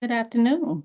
Good afternoon.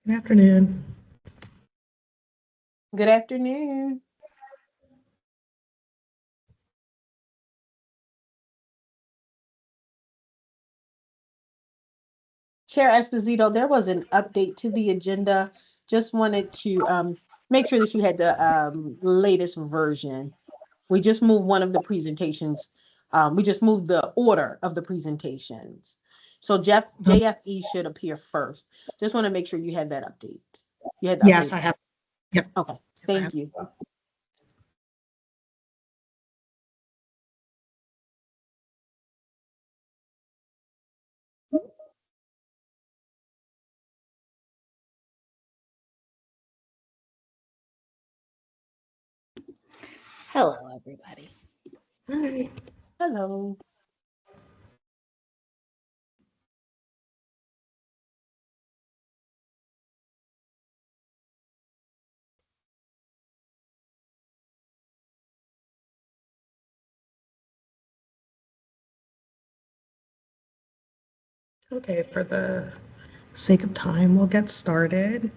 Good afternoon. Good afternoon. Chair Esposito, there was an update to the agenda. Just wanted to make sure that you had the latest version. We just moved one of the presentations. We just moved the order of the presentations. So JFE should appear first. Just want to make sure you had that update. You had the Yes, update. I have. Yep. Okay, Yep, I have. thank you. Hello, everybody. Hi. Hello. Okay, for the sake of time, we'll get started.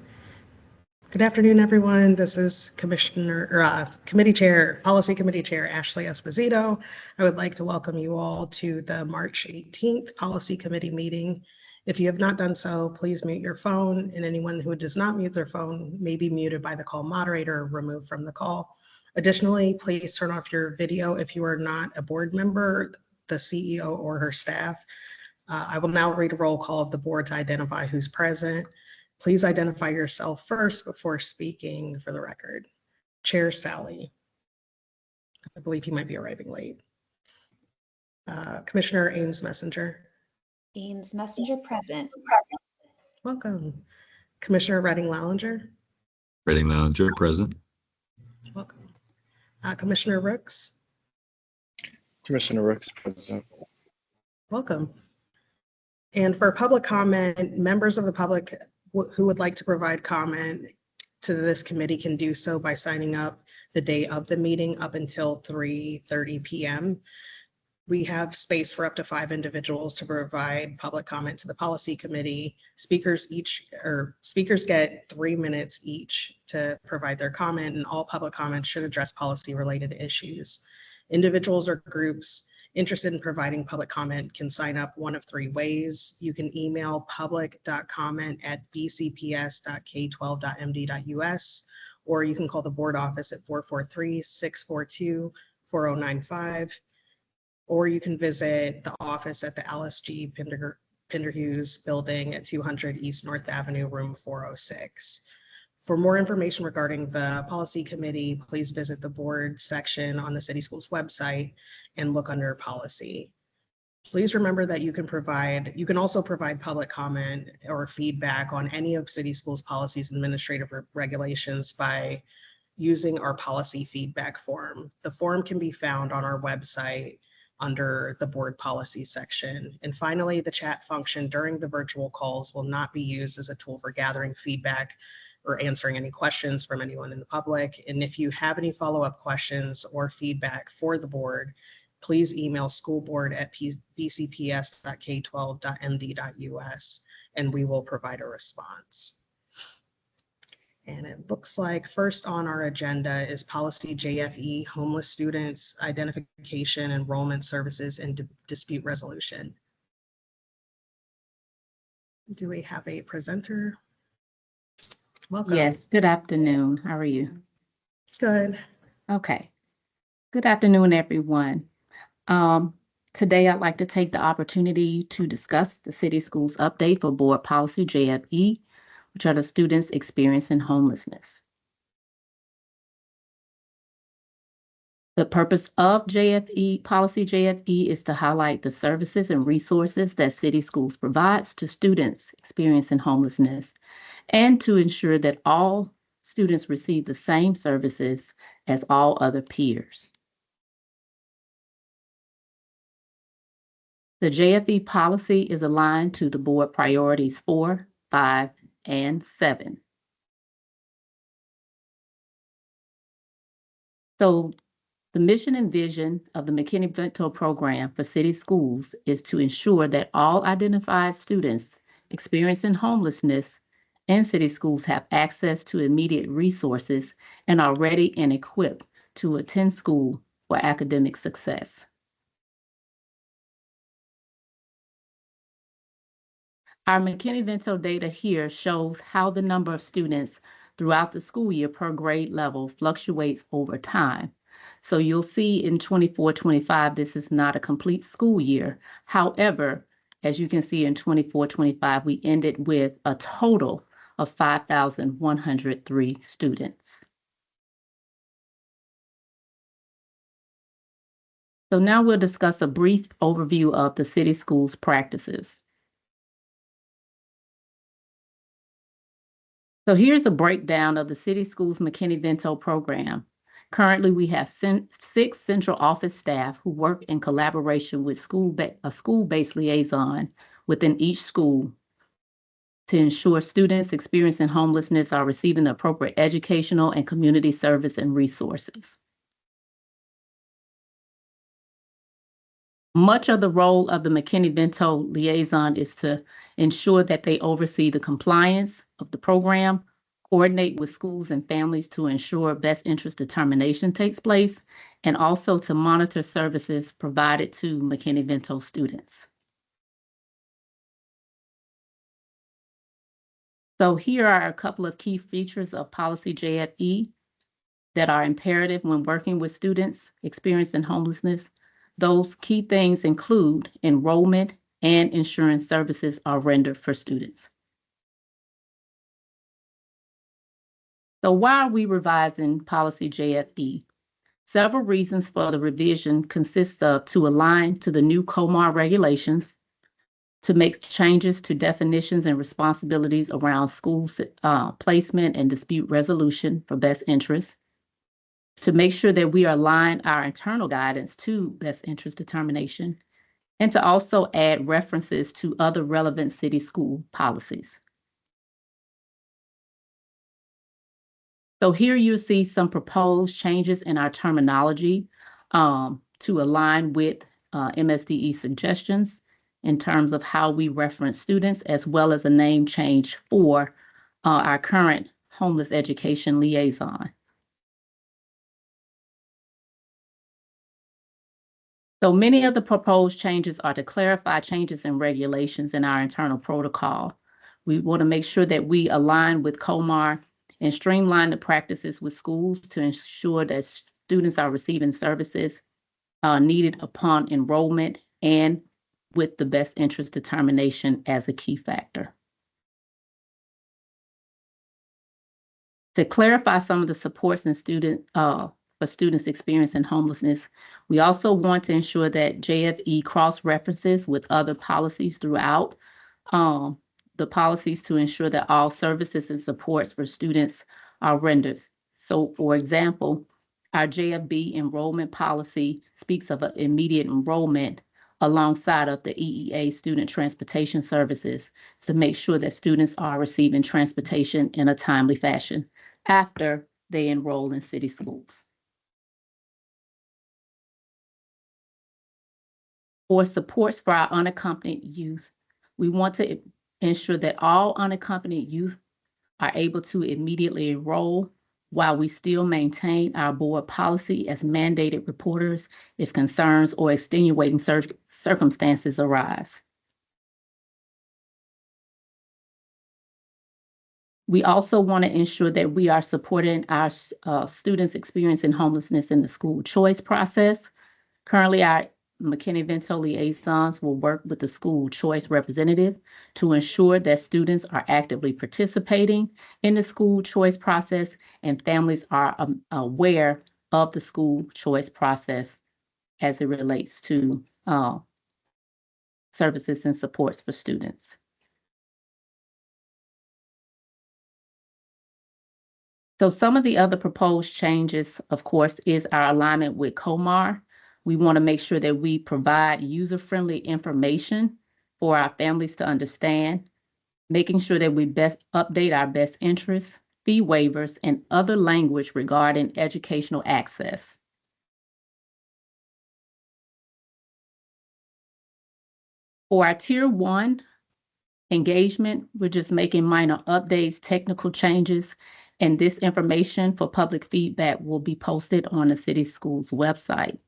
Good afternoon, everyone. This is Committee Chair, Policy Committee Chair Ashley Esposito. I would like to welcome you all to the March 18th Policy Committee meeting. If you have not done so, please mute your phone, and anyone who does not mute their phone may be muted by the call moderator or removed from the call. Additionally, please turn off your video if you are not a board member, the CEO, or her staff. I will now read a roll call of the board to identify who's present. Please identify yourself first before speaking for the record. Chair Sally. I believe he might be arriving late. Commissioner Ames Messenger. Ames Messenger present. Welcome. Commissioner Redding Lallinger. Reading Lallinger present. Welcome. Commissioner Rooks. Commissioner Rooks present. Welcome. And for public comment, members of the public who would like to provide comment to this committee can do so by signing up the day of the meeting up until 3:30 p.m. We have space for up to 5 individuals to provide public comment to the policy committee. Speakers get 3 minutes each to provide their comment, and all public comments should address policy related issues. Individuals or groups interested in providing public comment can sign up one of 3 ways. You can email public.comment@bcps.k12.md.us, or you can call the board office at 443-642-4095, or you can visit the office at the Alice G. Pinderhughes building at 200 East North Avenue, room 406. For more information regarding the policy committee, please visit the board section on the City Schools website and look under policy. Please remember that you can also provide public comment or feedback on any of City Schools policies and administrative regulations by using our policy feedback form. The form can be found on our website under the board policy section. And finally, the chat function during the virtual calls will not be used as a tool for gathering feedback or answering any questions from anyone in the public. And if you have any follow-up questions or feedback for the board, please email schoolboard@bcps.k12.md.us and we will provide a response. And it looks like first on our agenda is policy JFE, homeless students, identification, enrollment services, and dispute resolution. Do we have a presenter? Welcome. Yes, good afternoon. How are you? Good. Okay. Good afternoon, everyone. Today I'd like to take the opportunity to discuss the City Schools update for Board Policy JFE, which are the students experiencing homelessness. The purpose of Policy JFE is to highlight the services and resources that City Schools provides to students experiencing homelessness, and to ensure that all students receive the same services as all other peers. The JFE policy is aligned to the board priorities 4, 5, and 7. So the mission and vision of the McKinney-Vento program for City Schools is to ensure that all identified students experiencing homelessness in City Schools have access to immediate resources and are ready and equipped to attend school for academic success. Our McKinney-Vento data here shows how the number of students throughout the school year per grade level fluctuates over time. So you'll see in 24-25, this is not a complete school year. However, as you can see in 24-25, we ended with a total of 5,103 students. So now we'll discuss a brief overview of the City Schools practices. So here's a breakdown of the City Schools McKinney-Vento program. Currently, we have 6 central office staff who work in collaboration with a school-based liaison within each school to ensure students experiencing homelessness are receiving the appropriate educational and community service and resources. Much of the role of the McKinney-Vento liaison is to ensure that they oversee the compliance of the program, coordinate with schools and families to ensure best interest determination takes place, and also to monitor services provided to McKinney-Vento students. So here are a couple of key features of Policy JFE that are imperative when working with students experiencing homelessness. Those key things include enrollment and insurance services are rendered for students. So why are we revising policy JFE? Several reasons for the revision consist of to align to the new COMAR regulations, to make changes to definitions and responsibilities around school placement and dispute resolution for best interest, to make sure that we align our internal guidance to best interest determination, and to also add references to other relevant city school policies. So here you see some proposed changes in our terminology to align with MSDE suggestions in terms of how we reference students, as well as a name change for our current homeless education liaison. So many of the proposed changes are to clarify changes in regulations in our internal protocol. We want to make sure that we align with COMAR and streamline the practices with schools to ensure that students are receiving services needed upon enrollment and with the best interest determination as a key factor. To clarify some of the supports and for students experiencing homelessness, we also want to ensure that JFE cross-references with other policies throughout the policies to ensure that all services and supports for students are rendered. So, for example, our JFB enrollment policy speaks of an immediate enrollment alongside of the EEA student transportation services to make sure that students are receiving transportation in a timely fashion after they enroll in city schools. For supports for our unaccompanied youth, we want to ensure that all unaccompanied youth are able to immediately enroll while we still maintain our board policy as mandated reporters if concerns or extenuating circumstances arise. We also want to ensure that we are supporting our students experiencing homelessness in the school choice process. Currently, our McKinney-Vento liaisons will work with the school choice representative to ensure that students are actively participating in the school choice process and families are aware of the school choice process as it relates to services and supports for students. So some of the other proposed changes, of course, is our alignment with COMAR. We want to make sure that we provide user-friendly information for our families to understand, making sure that we best update our best interests, fee waivers, and other language regarding educational access. For our Tier 1 engagement, we're just making minor updates, technical changes, and this information for public feedback will be posted on the city schools website.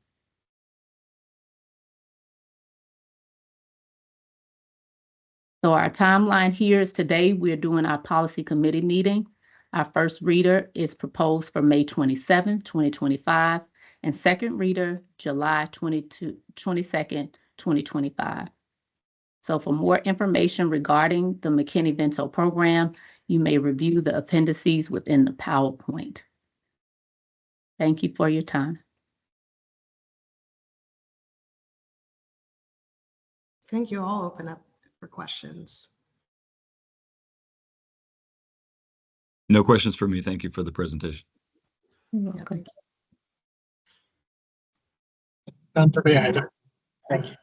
So our timeline here is today we're doing our policy committee meeting. Our first reader is proposed for May 27, 2025, and second reader, July 22nd, 2025. So for more information regarding the McKinney-Vento program, you may review the appendices within the PowerPoint. Thank you for your time. Thank you. I'll open up for questions. No questions for me. Thank you for the presentation. Yeah, thank you. None for me either. Thank you.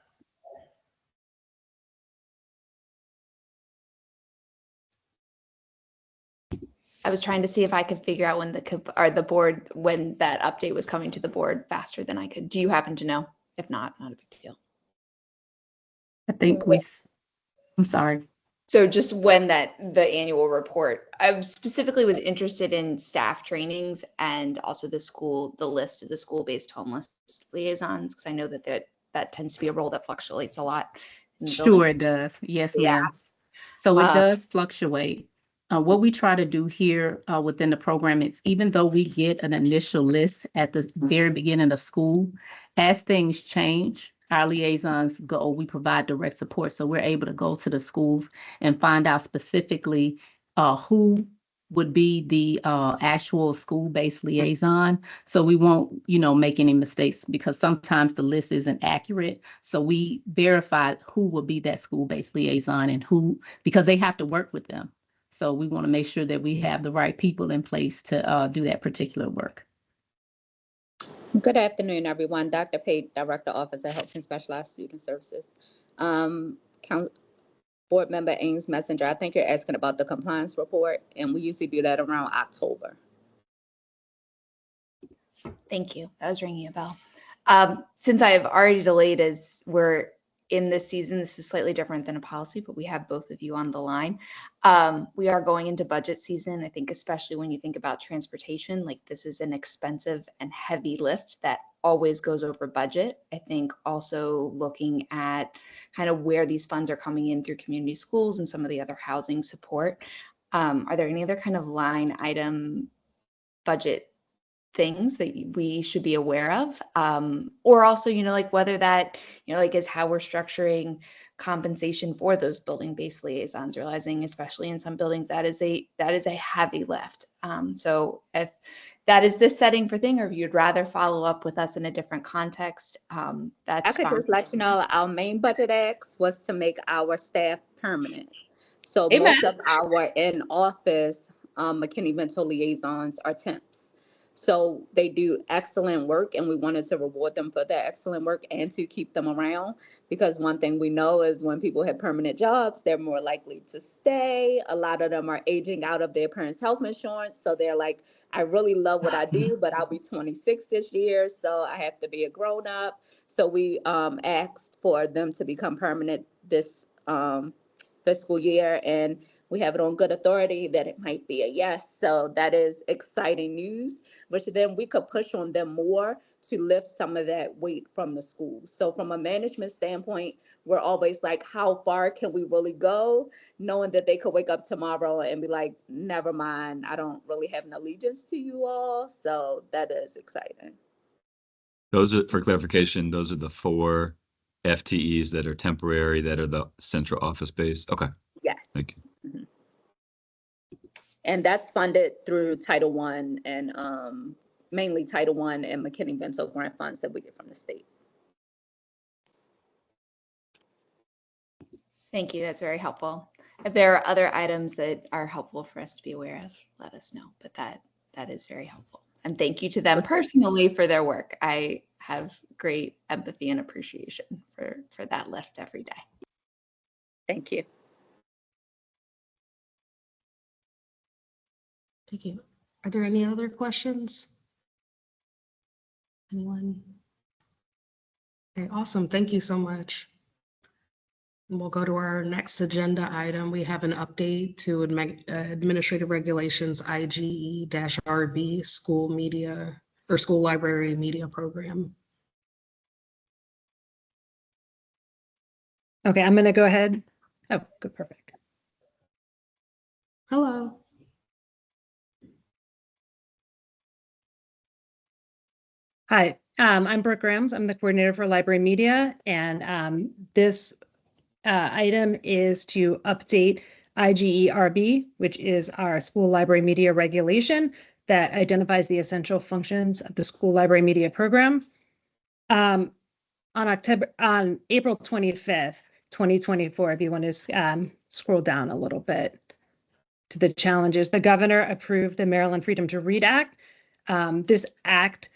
I was trying to see if I could figure out when the board, when that update was coming to the board faster than I could. Do you happen to know? If not, not a big deal. I think I'm sorry. So just when the annual report, I specifically was interested in staff trainings and also the list of the school-based homeless liaisons, because I know that tends to be a role that fluctuates a lot. Sure it does. Yes, ma'am. So it does fluctuate. What we try to do here within the program is, even though we get an initial list at the very beginning of school, as things change, our liaisons we provide direct support. So we're able to go to the schools and find out specifically who would be the actual school-based liaison. So we won't, make any mistakes because sometimes the list isn't accurate. So we verified who will be that school-based liaison and who, because they have to work with them. So we want to make sure that we have the right people in place to do that particular work. Good afternoon, everyone. Dr. Pate, Director, Office of Health and Specialized Student Services. Board Member Ames Messenger, I think you're asking about the compliance report, and we usually do that around October. Thank you. That was ringing a bell. Since I have already delayed as we're in this season, this is slightly different than a policy, but we have both of you on the line. We are going into budget season. I think especially when you think about transportation, like this is an expensive and heavy lift that always goes over budget. I think also looking at kind of where these funds are coming in through community schools and some of the other housing support. Are there any other kind of line item budget things that we should be aware of, or also, like whether that, like is how we're structuring compensation for those building-based liaisons, realizing especially in some buildings that is a heavy lift. So if that is this setting for thing, or if you'd rather follow up with us in a different context, that's I could fine. just let you know our main budget ask was to make our staff permanent. So Amen. most of our in-office McKinney-Vento liaisons are temps. So they do excellent work, and we wanted to reward them for that excellent work and to keep them around, because one thing we know is when people have permanent jobs, they're more likely to stay. A lot of them are aging out of their parents' health insurance. So they're like, I really love what I do, but I'll be 26 this year, so I have to be a grown up. So we asked for them to become permanent this fiscal year, and we have it on good authority that it might be a yes. So that is exciting news, which then we could push on them more to lift some of that weight from the school. So from a management standpoint, we're always like, how far can we really go, knowing that they could wake up tomorrow and be like, never mind, I don't really have an allegiance to you all. So that is exciting. Those are, for clarification, those are the 4 FTEs that are temporary, that are the central office based. Okay. Yes. Thank you. Mm-hmm. And that's funded through Title I and mainly Title I and McKinney-Vento grant funds that we get from the state. Thank you. That's very helpful. If there are other items that are helpful for us to be aware of, let us know. But that is very helpful. And thank you to them personally for their work. I have great empathy and appreciation for that lift every day. Thank you. Thank you. Are there any other questions? Anyone? Okay, awesome. Thank you so much. And we'll go to our next agenda item. We have an update to Administrative Regulations IGE-RB School Media or School Library Media Program. Okay, I'm going to go ahead. Oh, good, perfect. Hello. Hi, I'm Brooke Grams. I'm the coordinator for library media, and this item is to update IGE-RB, which is our school library media regulation that identifies the essential functions of the school library media program. On April 25th, 2024, if you want to scroll down a little bit to the challenges, the governor approved the Maryland Freedom to Read Act. This act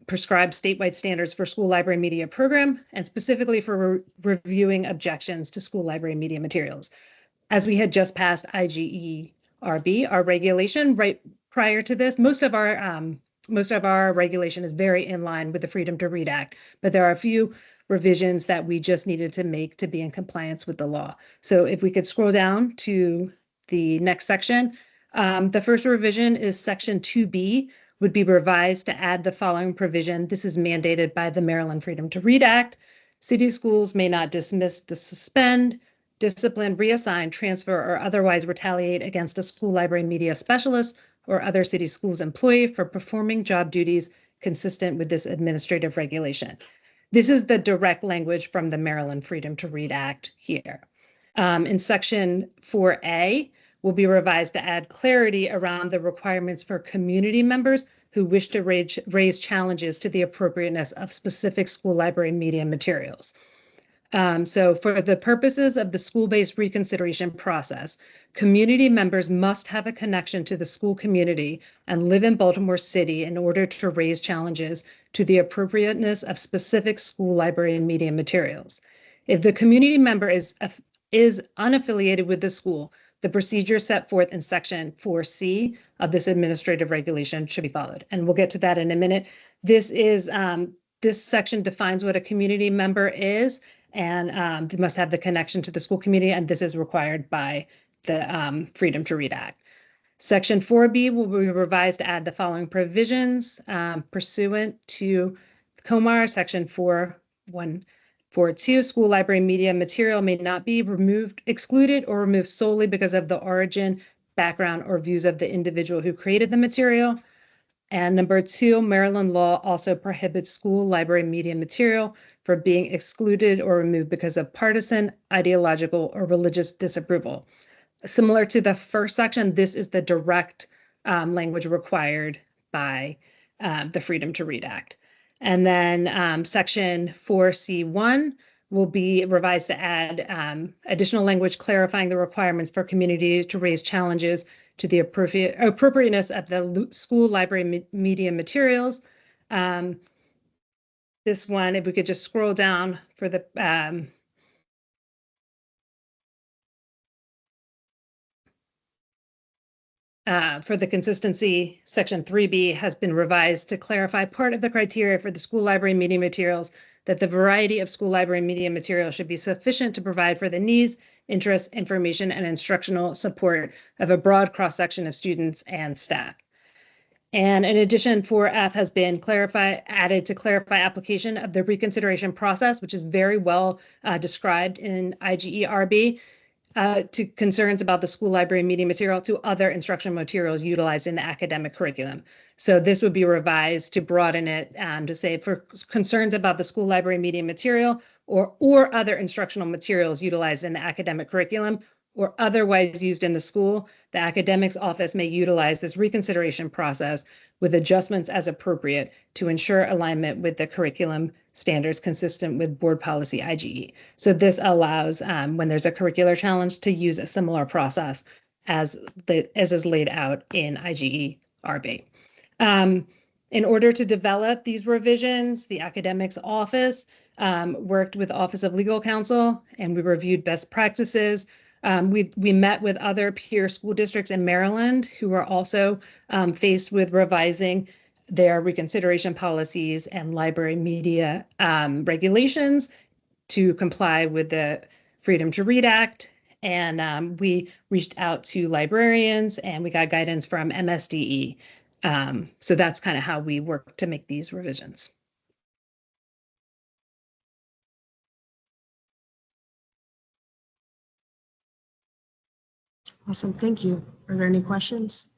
prescribes statewide standards for school library media program and specifically for reviewing objections to school library media materials. As we had just passed IGE-RB, our regulation right prior to this, most of our regulation is very in line with the Freedom to Read Act, but there are a few revisions that we just needed to make to be in compliance with the law. So if we could scroll down to the next section, the first revision is section 2B, would be revised to add the following provision. This is mandated by the Maryland Freedom to Read Act. City schools may not dismiss, suspend, discipline, reassign, transfer, or otherwise retaliate against a school library media specialist or other city schools employee for performing job duties consistent with this administrative regulation. This is the direct language from the Maryland Freedom to Read Act here. In section 4A, will be revised to add clarity around the requirements for community members who wish to raise challenges to the appropriateness of specific school library media materials. So for the purposes of the school-based reconsideration process, community members must have a connection to the school community and live in Baltimore City in order to raise challenges to the appropriateness of specific school library and media materials. If the community member is unaffiliated with the school, the procedure set forth in section 4C of this administrative regulation should be followed. And we'll get to that in a minute. This section defines what a community member is, and they must have the connection to the school community, and this is required by the Freedom to Read Act. Section 4B will be revised to add the following provisions pursuant to COMAR, section 4142, school library media material may not be excluded or removed solely because of the origin, background, or views of the individual who created the material. And number 2, Maryland law also prohibits school library media material for being excluded or removed because of partisan, ideological, or religious disapproval. Similar to the first section, this is the direct language required by the Freedom to Read Act. And then section 4C1 will be revised to add additional language clarifying the requirements for community to raise challenges to the appropriateness of the school library media materials. This one, if we could just scroll down for the consistency, section 3B has been revised to clarify part of the criteria for the school library media materials, that the variety of school library media materials should be sufficient to provide for the needs, interests, information, and instructional support of a broad cross-section of students and staff. And in addition, 4F has been added to clarify application of the reconsideration process, which is very well described in IGERB, to concerns about the school library media material to other instructional materials utilized in the academic curriculum. So this would be revised to broaden it to say for concerns about the school library media material or other instructional materials utilized in the academic curriculum or otherwise used in the school, the academics office may utilize this reconsideration process with adjustments as appropriate to ensure alignment with the curriculum standards consistent with board policy IGE. So this allows, when there's a curricular challenge, to use a similar process as is laid out in IGERB. In order to develop these revisions, the academics office worked with Office of Legal Counsel, and we reviewed best practices. We met with other peer school districts in Maryland who are also faced with revising their reconsideration policies and library media regulations to comply with the Freedom to Read Act. And we reached out to librarians and we got guidance from MSDE. So that's kind of how we work to make these revisions. Awesome, thank you. Are there any questions?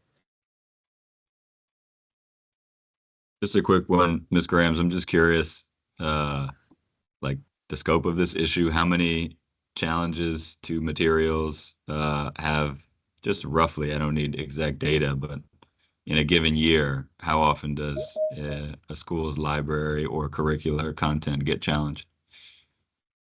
Just a quick one, Ms. Grams. I'm just curious, like the scope of this issue, how many challenges to materials have, just roughly, I don't need exact data, but in a given year, how often does a school's library or curricular content get challenged?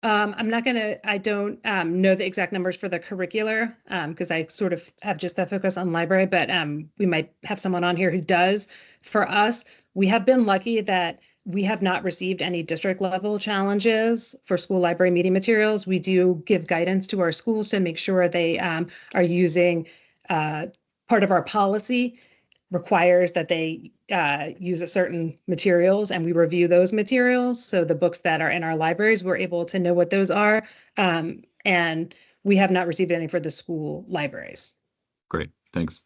I don't know the exact numbers for the curricular because I sort of have just that focus on library, but we might have someone on here who does. For us, we have been lucky that we have not received any district level challenges for school library media materials. We do give guidance to our schools to make sure they are using part of our policy requires that they use a certain materials, and we review those materials. So the books that are in our libraries, we're able to know what those are. And we have not received any for the school libraries. Great, thanks.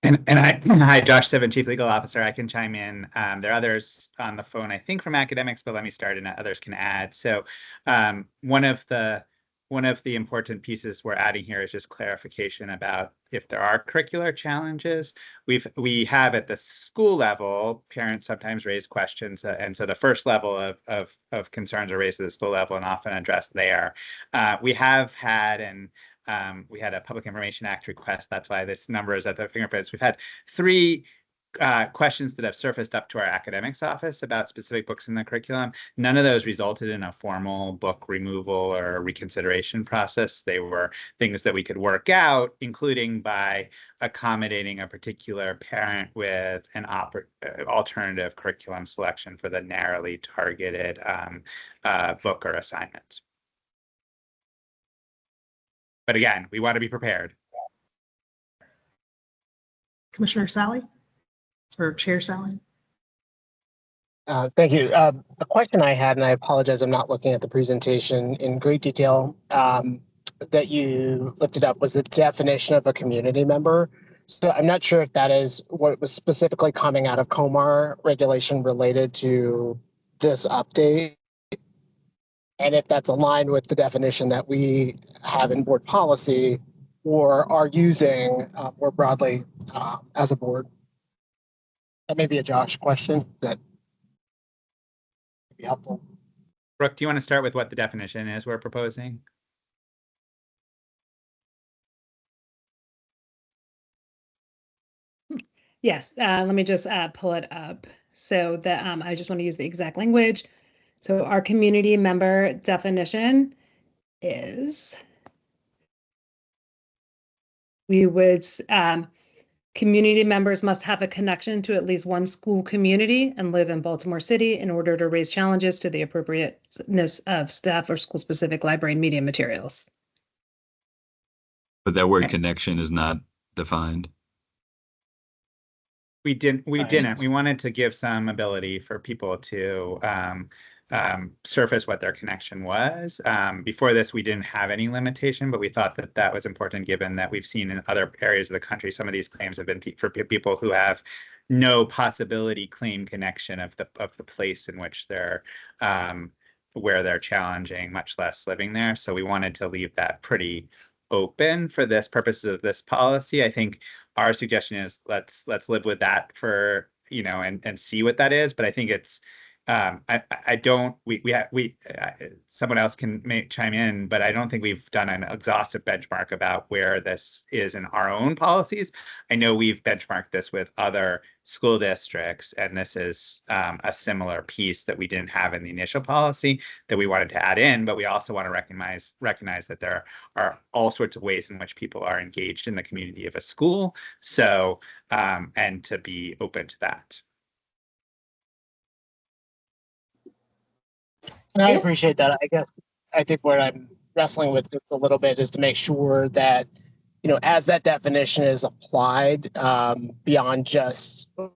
Hi, Josh Sivan, Chief Legal Officer. I can chime in. There are others on the phone, I think, from academics, but let me start and others can add. So one of the important pieces we're adding here is just clarification about if there are curricular challenges. We have at the school level, parents sometimes raise questions, and so the first level of concerns are raised at the school level and often addressed there. We have had and we had a Public Information Act request. That's why this number is at the fingerprints. We've had 3 questions that have surfaced up to our academics office about specific books in the curriculum. None of those resulted in a formal book removal or reconsideration process. They were things that we could work out, including by accommodating a particular parent with an alternative curriculum selection for the narrowly targeted book or assignment. But again, we want to be prepared. Commissioner Sally? Or Chair Sally? Thank you. A question I had, and I apologize, I'm not looking at the presentation in great detail, that you lifted up was the definition of a community member. So I'm not sure if that is what was specifically coming out of COMAR regulation related to this update, and if that's aligned with the definition that we have in board policy or are using more broadly as a board. That may be a Josh question that would be helpful. Brooke, do you want to start with what the definition is we're proposing? Yes, let me just pull it up. So that I just want to use the exact language. So our community member definition is, we would, community members must have a connection to at least one school community and live in Baltimore City in order to raise challenges to the appropriateness of staff or school-specific library and media materials. But that word connection is not defined. We didn't. We wanted to give some ability for people to surface what their connection was. Before this, we didn't have any limitation, but we thought that that was important given that we've seen in other areas of the country, some of these claims have been for people who have no possibility claim connection of the place in which they're where they're challenging, much less living there. So we wanted to leave that pretty open for this purposes of this policy. I think our suggestion is let's live with that for, you know, and see what that is. But I think it's I don't, someone else can chime in, but I don't think we've done an exhaustive benchmark about where this is in our own policies. I know we've benchmarked this with other school districts, and this is a similar piece that we didn't have in the initial policy that we wanted to add in, but we also want to recognize that there are all sorts of ways in which people are engaged in the community of a school. So, and to be open to that. And I appreciate that. I guess I think what I'm wrestling with a little bit is to make sure that, you know, as that definition is applied beyond just, well,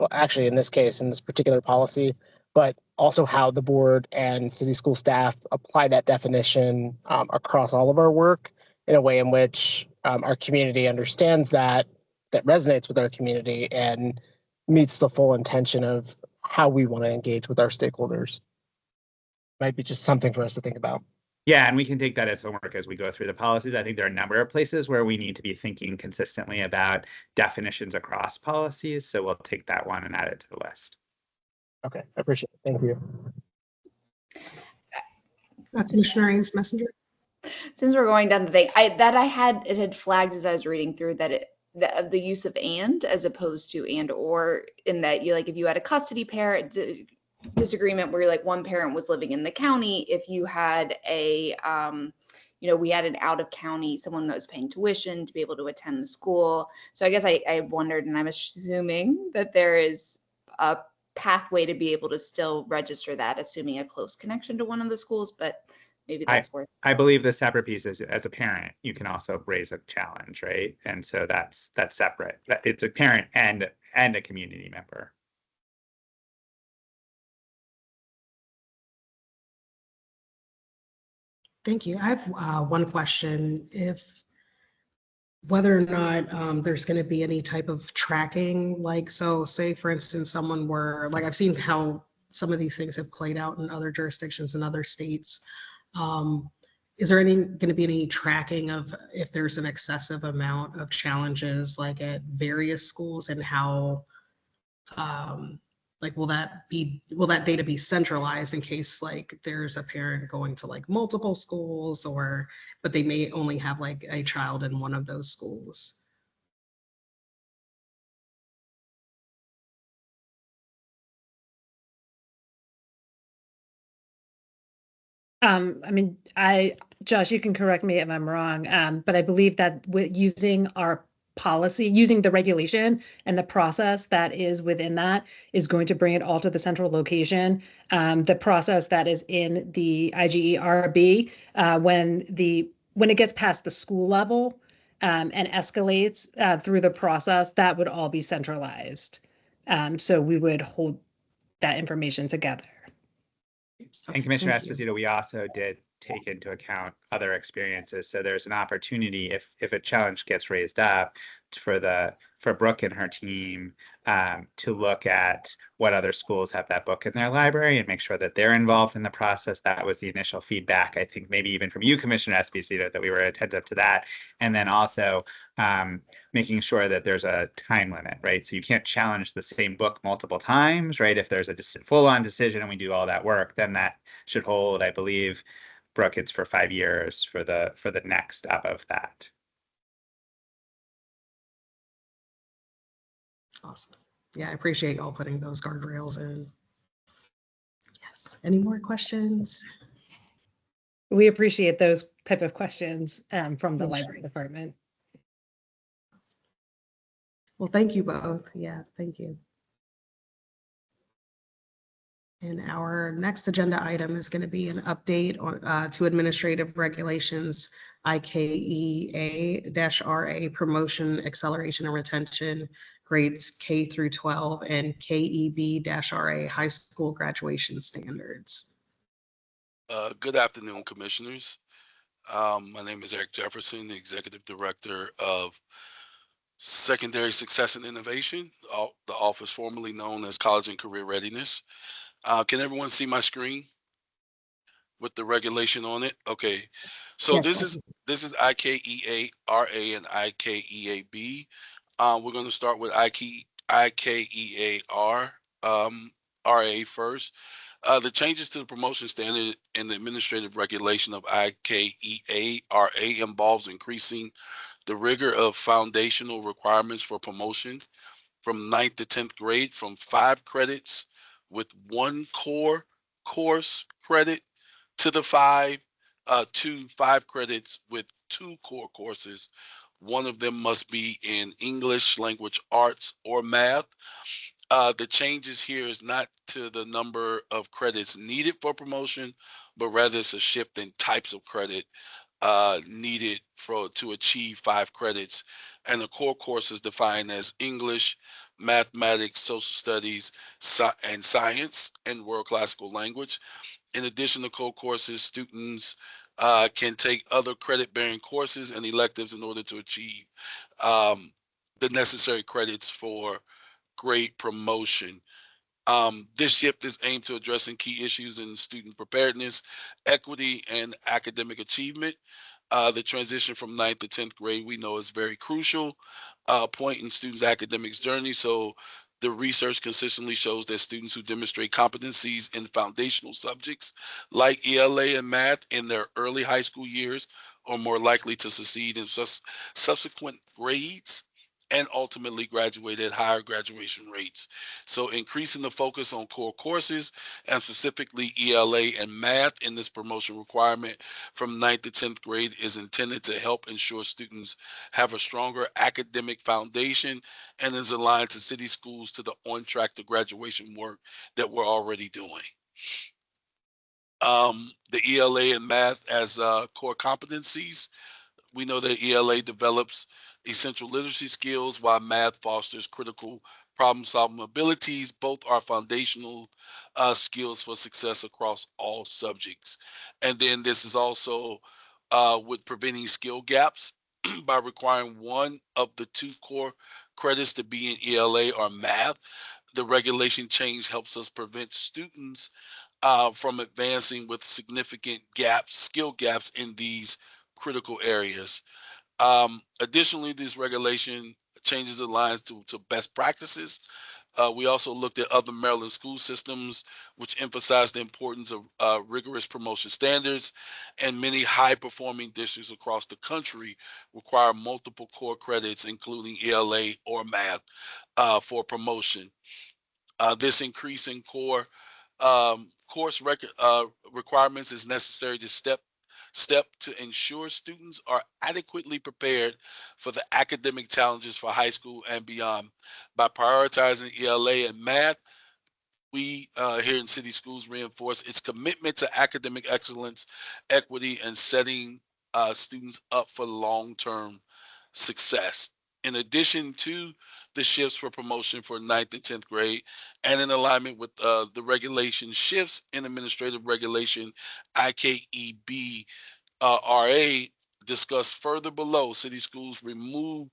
actually in this case, in this particular policy, but also how the board and city school staff apply that definition across all of our work in a way in which our community understands that resonates with our community and meets the full intention of how we want to engage with our stakeholders. Might be just something for us to think about. Yeah, and we can take that as homework as we go through the policies. I think there are a number of places where we need to be thinking consistently about definitions across policies. So we'll take that one and add it to the list. Okay, I appreciate it. Thank you. Commissioner Ames Messenger. Since we're going down the thing, it had flagged as I was reading through that the use of and as opposed to and or, in that you, like, if you had a custody parent disagreement where like one parent was living in the county, if you had a you know, we had an out of county someone that was paying tuition to be able to attend the school. So I guess I wondered, and I'm assuming that there is a pathway to be able to still register that, assuming a close connection to one of the schools, but maybe that's worth. I believe the separate piece is, as a parent, you can also raise a challenge, right? And so that's separate. It's a parent and a community member. Thank you. I have one question. Whether or not there's going to be any type of tracking, like, so say for instance, someone were, like, I've seen how some of these things have played out in other jurisdictions in other states. Is there going to be any tracking of if there's an excessive amount of challenges, like at various schools, and how, Like, will that data be centralized in case like there's a parent going to like multiple schools, or, but they may only have like a child in one of those schools? I mean, Josh, you can correct me if I'm wrong, but I believe that with using our policy, using the regulation and the process that is within that is going to bring it all to the central location. The process that is in the IGERB, when it gets past the school level, and escalates, through the process, that would all be centralized. So we would hold that information together. And Commissioner Thank you. Esposito, we also did take into account other experiences. So there's an opportunity if a challenge gets raised up for Brooke and her team to look at what other schools have that book in their library and make sure that they're involved in the process. That was the initial feedback, I think, maybe even from you, Commissioner Esposito, that we were attentive to that. And then also making sure that there's a time limit, right? So you can't challenge the same book multiple times, right? If there's a full-on decision and we do all that work, then that should hold, I believe, Brooke, it's for 5 years for the next step of that. Awesome. Yeah, I appreciate y'all putting those guardrails in. Yes. Any more questions? We appreciate those type of questions from the Yes. library department. Well, thank you both. Yeah, thank you. And our next agenda item is going to be an update on, to administrative regulations, IKEA-RA, promotion, acceleration, and retention, grades K through 12, and KEB-RA, high school graduation standards. Good afternoon, commissioners. My name is Eric Jefferson, the Executive Director of Secondary Success and Innovation, the office formerly known as College and Career Readiness. Can everyone see my screen with the regulation on it? Okay, so Yes, this is IKEA-RA and IKEA-B. We're going to start with IKEA-RA first. The changes to the promotion standard and the administrative regulation of IKEA-RA involves increasing the rigor of foundational requirements for promotion from 9th to 10th grade from 5 credits with 1 core course credit to 5 credits with 2 core courses. One of them must be in English, language arts, or math. The changes here is not to the number of credits needed for promotion, but rather it's a shift in types of credit needed to achieve 5 credits. And the core course is defined as English, mathematics, social studies, and science, and world classical language. In addition to core courses, students can take other credit-bearing courses and electives in order to achieve the necessary credits for grade promotion. This shift is aimed to addressing key issues in student preparedness, equity, and academic achievement. The transition from 9th to 10th grade, we know, is very crucial point in students' academics journey. So the research consistently shows that students who demonstrate competencies in foundational subjects like ELA and math in their early high school years are more likely to succeed in subsequent grades and ultimately graduate at higher graduation rates. So increasing the focus on core courses and specifically ELA and math in this promotion requirement from 9th to 10th grade is intended to help ensure students have a stronger academic foundation and is aligned to city schools to the on track to graduation work that we're already doing. The ELA and math as core competencies. We know that ELA develops essential literacy skills while math fosters critical problem solving abilities. Both are foundational skills for success across all subjects. And then this is also with preventing skill gaps by requiring one of the 2 core credits to be in ELA or math. The regulation change helps us prevent students from advancing with significant gaps, skill gaps in these critical areas. Additionally, this regulation changes aligns to best practices We also looked at other Maryland school systems, which emphasized the importance of rigorous promotion standards, and many high-performing districts across the country require multiple core credits, including ELA or math, for promotion. This increase in core course requirements is necessary to step to ensure students are adequately prepared for the academic challenges for high school and beyond. By prioritizing ELA and math, we here in City Schools reinforce its commitment to academic excellence, equity, and setting students up for long-term success. In addition to the shifts for promotion for 9th and 10th grade, and in alignment with the regulation shifts in administrative regulation IKEB RA discussed further below, City Schools remove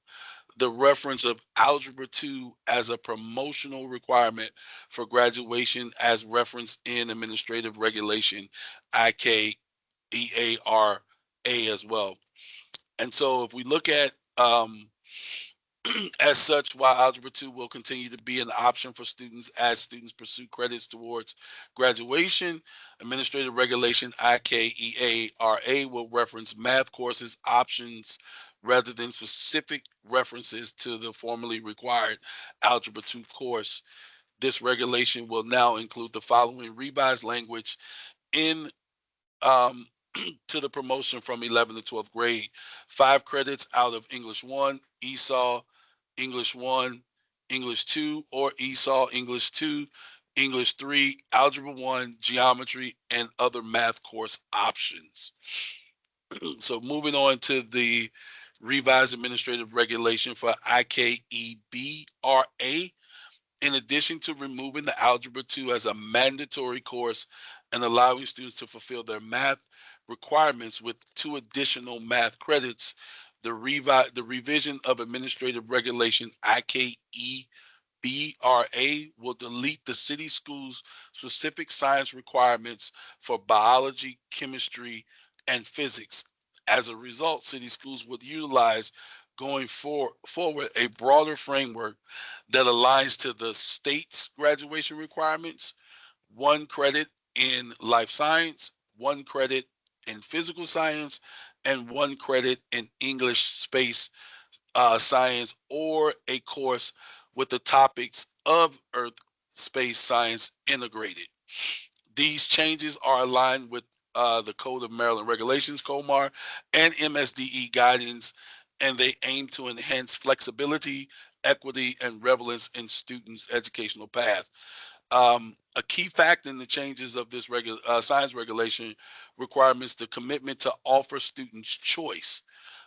the reference of Algebra 2 as a promotional requirement for graduation as referenced in administrative regulation IKEARA as well. And so if we look at as such, while Algebra 2 will continue to be an option for students as students pursue credits towards graduation, Administrative Regulation IKEARA will reference math courses options rather than specific references to the formally required Algebra 2 course. This regulation will now include the following revised language in to the promotion from 11th to 12th grade: 5 credits out of English 1, ESOL, English 1, English 2, or ESOL, English 2, English 3, Algebra 1, Geometry, and other math course options. So moving on to the revised administrative regulation for IKEBRA. In addition to removing the Algebra 2 as a mandatory course and allowing students to fulfill their math requirements with 2 additional math credits, the revision of Administrative Regulation IKEBRA will delete the City Schools specific science requirements for biology, chemistry, and physics. As a result, City Schools would utilize going forward a broader framework that aligns to the state's graduation requirements: 1 credit in life science, 1 credit in physical science, and 1 credit in English space science, or a course with the topics of Earth space science integrated. These changes are aligned with the Code of Maryland Regulations, COMAR, and MSDE guidance, and they aim to enhance flexibility, equity, and relevance in students' educational path. A key factor in the changes of this science regulation requirements the commitment to offer students choice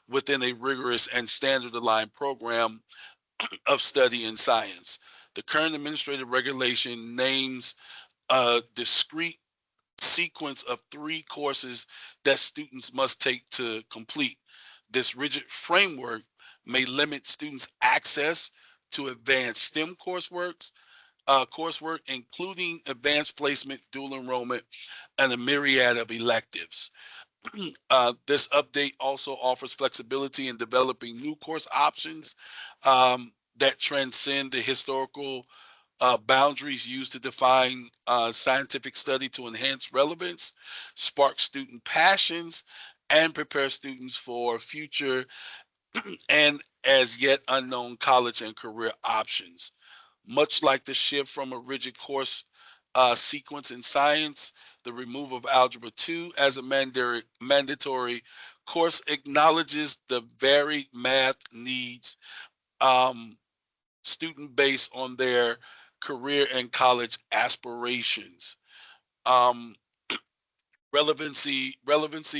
within a rigorous and standard-aligned program of study in science. The current administrative regulation names a discrete sequence of 3 courses that students must take to complete. This rigid framework may limit students' access to advanced STEM coursework, including advanced placement, dual enrollment, and a myriad of electives. This update also offers flexibility in developing new course options that transcend the historical boundaries used to define scientific study to enhance relevance, spark student passions, and prepare students for future and as yet unknown college and career options. Much like the shift from a rigid course sequence in science, the removal of Algebra 2 as a mandatory course acknowledges the varied math needs student based on their career and college aspirations. Um, relevancy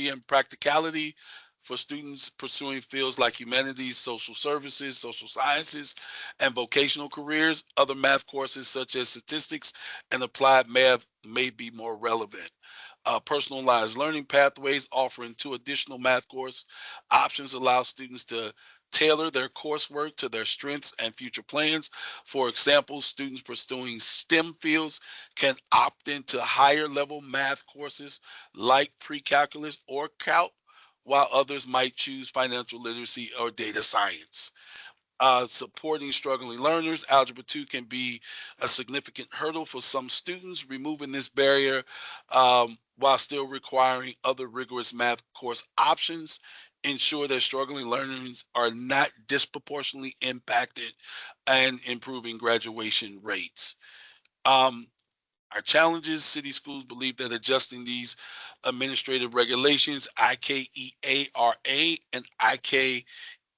and practicality for students pursuing fields like humanities, social services, social sciences, and vocational careers. Other math courses such as statistics and applied math may be more relevant. Personalized learning pathways offering 2 additional math course options allow students to tailor their coursework to their strengths and future plans. For example, students pursuing STEM fields can opt into higher level math courses like pre-calculus or calc, while others might choose financial literacy or data science. supporting struggling learners. Algebra 2 can be a significant hurdle for some students. Removing this barrier while still requiring other rigorous math course options ensure that struggling learners are not disproportionately impacted and improving graduation rates. Our challenges: city schools believe that adjusting these administrative regulations, IKEARA and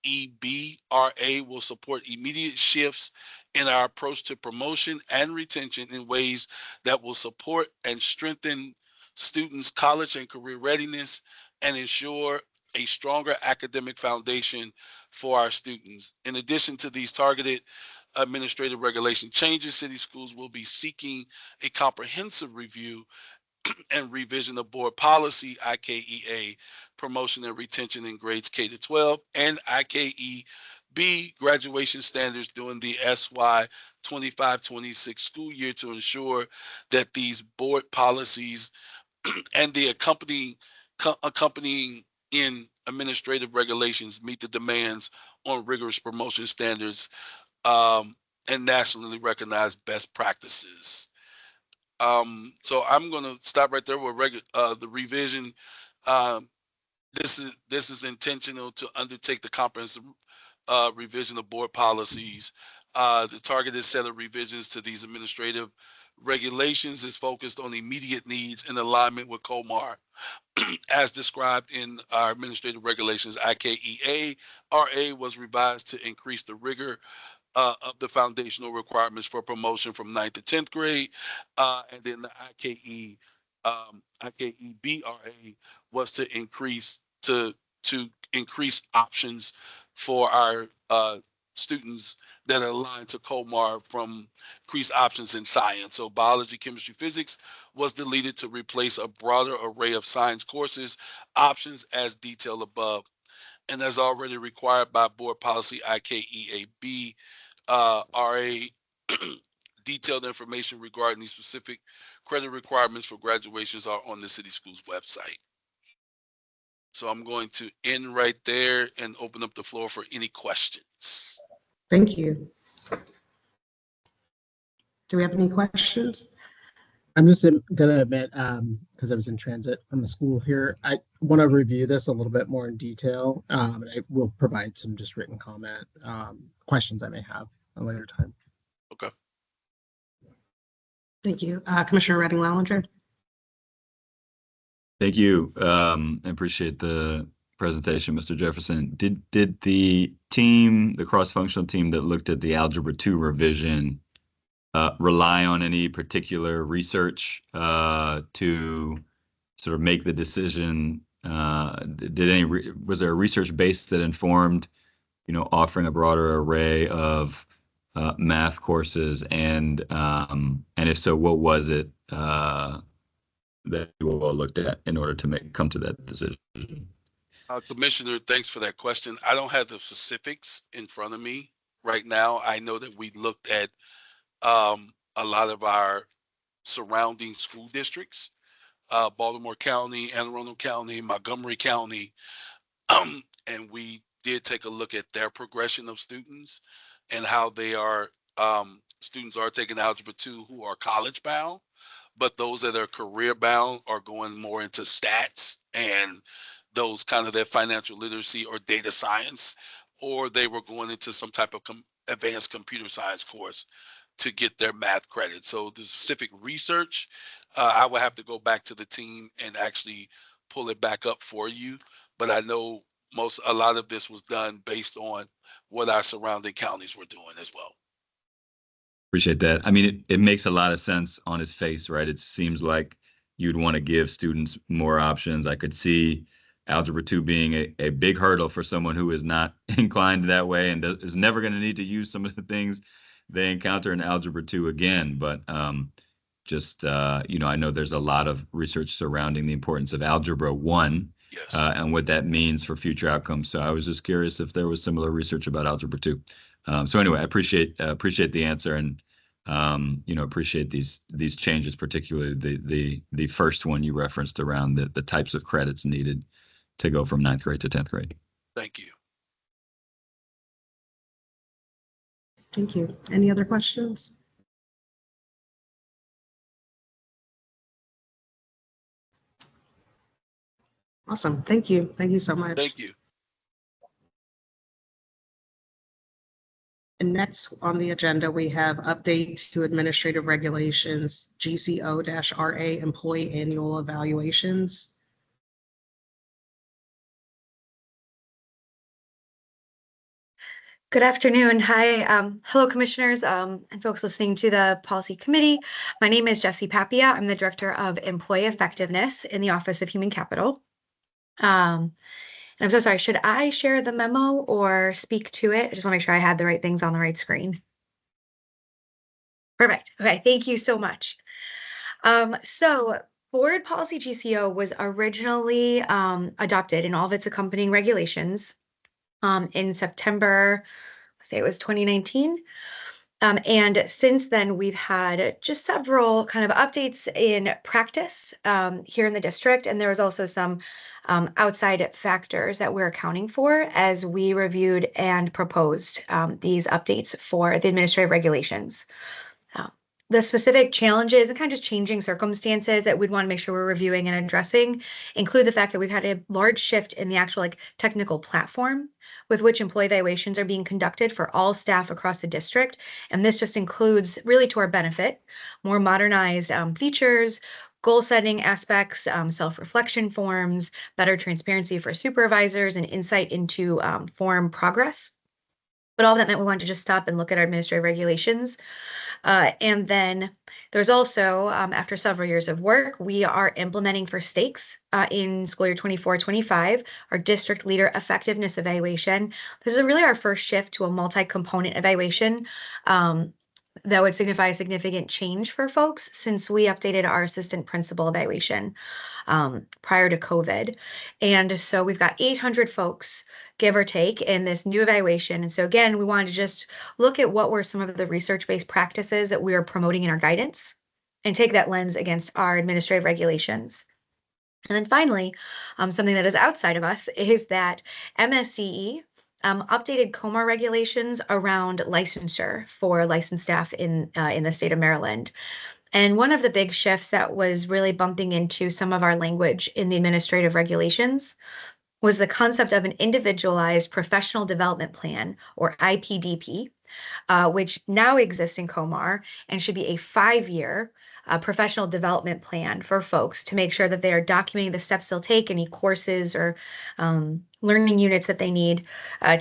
IKEBRA, will support immediate shifts in our approach to promotion and retention in ways that will support and strengthen students' college and career readiness and ensure a stronger academic foundation for our students. In addition to these targeted administrative regulation changes, city schools will be seeking a comprehensive review and revision of board policy, IKEA, promotion and retention in grades K to 12, and IKEB, graduation standards during the SY 25-26 school year to ensure that these board policies and the accompanying in administrative regulations meet the demands on rigorous promotion standards and nationally recognized best practices. So I'm going to stop right there with the revision. This is intentional to undertake the comprehensive revision of board policies. The targeted set of revisions to these administrative regulations is focused on immediate needs in alignment with COMAR. As described in our administrative regulations, IKEA-RA was revised to increase the rigor of the foundational requirements for promotion from 9th to 10th grade. And then the IKEBRA was to increase options for our students that are aligned to COMAR from increased options in science. So biology, chemistry, physics was deleted to replace a broader array of science courses options as detailed above. And as already required by board policy IKEAB, RA, detailed information regarding these specific credit requirements for graduations are on the city schools website. So I'm going to end right there and open up the floor for any questions. Thank you. Do we have any questions? I'm just gonna admit, because I was in transit from the school here, I want to review this a little bit more in detail. And I will provide some just written comment questions I may have at a later time. Okay. Thank you. Commissioner Redding Lallinger. Thank you. I appreciate the presentation, Mr. Jefferson. Did the team, the cross-functional team that looked at the Algebra 2 revision, rely on any particular research to sort of make the decision? Was there a research base that informed, offering a broader array of math courses, and if so, what was it that you all looked at in order to come to that decision? Commissioner, thanks for that question. I don't have the specifics in front of me right now. I know that we looked at a lot of our surrounding school districts, Baltimore County, Anne Arundel County, Montgomery County, and we did take a look at their progression of students and how they are, students are taking Algebra 2 who are college bound, but those that are career bound are going more into stats and those kind of that financial literacy or data science, or they were going into some type of advanced computer science course to get their math credit. So the specific research, I would have to go back to the team and actually pull it back up for you. But I know a lot of this was done based on what our surrounding counties were doing as well. Appreciate that. I mean, it makes a lot of sense on its face, right? It seems like you'd want to give students more options. I could see Algebra 2 being a big hurdle for someone who is not inclined that way and is never going to need to use some of the things they encounter in Algebra 2 again. But I know there's a lot of research surrounding the importance of Algebra 1. Yes. And what that means for future outcomes. So I was just curious if there was similar research about Algebra 2. So anyway, I appreciate the answer, and appreciate these changes, particularly the first one you referenced around the types of credits needed to go from 9th grade to 10th grade. Thank you. Thank you. Any other questions? Awesome. Thank you. Thank you so much. Thank you. And next on the agenda, we have update to administrative regulations, GCO-RA employee annual evaluations. Good afternoon. Hi. Hello, commissioners and folks listening to the policy committee. My name is Jessie Papia. I'm the director of employee effectiveness in the Office of Human Capital. And I'm so sorry, should I share the memo or speak to it? I just want to make sure I had the right things on the right screen. Perfect. Okay, thank you so much. So Board Policy GCO was originally adopted in all of its accompanying regulations in September, say it was 2019. And since then, we've had just several kind of updates in practice here in the district. And there was also some outside factors that we're accounting for as we reviewed and proposed these updates for the administrative regulations. The specific challenges and kind of just changing circumstances that we'd want to make sure we're reviewing and addressing include the fact that we've had a large shift in the actual technical platform with which employee evaluations are being conducted for all staff across the district. And this just includes, really to our benefit, more modernized features, goal setting aspects, self-reflection forms, better transparency for supervisors, and insight into form progress. But all that meant we wanted to just stop and look at our administrative regulations. And then there's also, after several years of work, we are implementing for stakes in school year 24-25, our district leader effectiveness evaluation. This is really our first shift to a multi-component evaluation that would signify a significant change for folks since we updated our assistant principal evaluation prior to COVID. And so we've got 800 folks, give or take, in this new evaluation. And so again, we wanted to just look at what were some of the research-based practices that we are promoting in our guidance and take that lens against our administrative regulations. And then finally, something that is outside of us is that MSCE updated COMAR regulations around licensure for licensed staff in the state of Maryland. And one of the big shifts that was really bumping into some of our language in the administrative regulations was the concept of an individualized professional development plan, or IPDP, which now exists in COMAR and should be a 5-year professional development plan for folks to make sure that they are documenting the steps they'll take, any courses or learning units that they need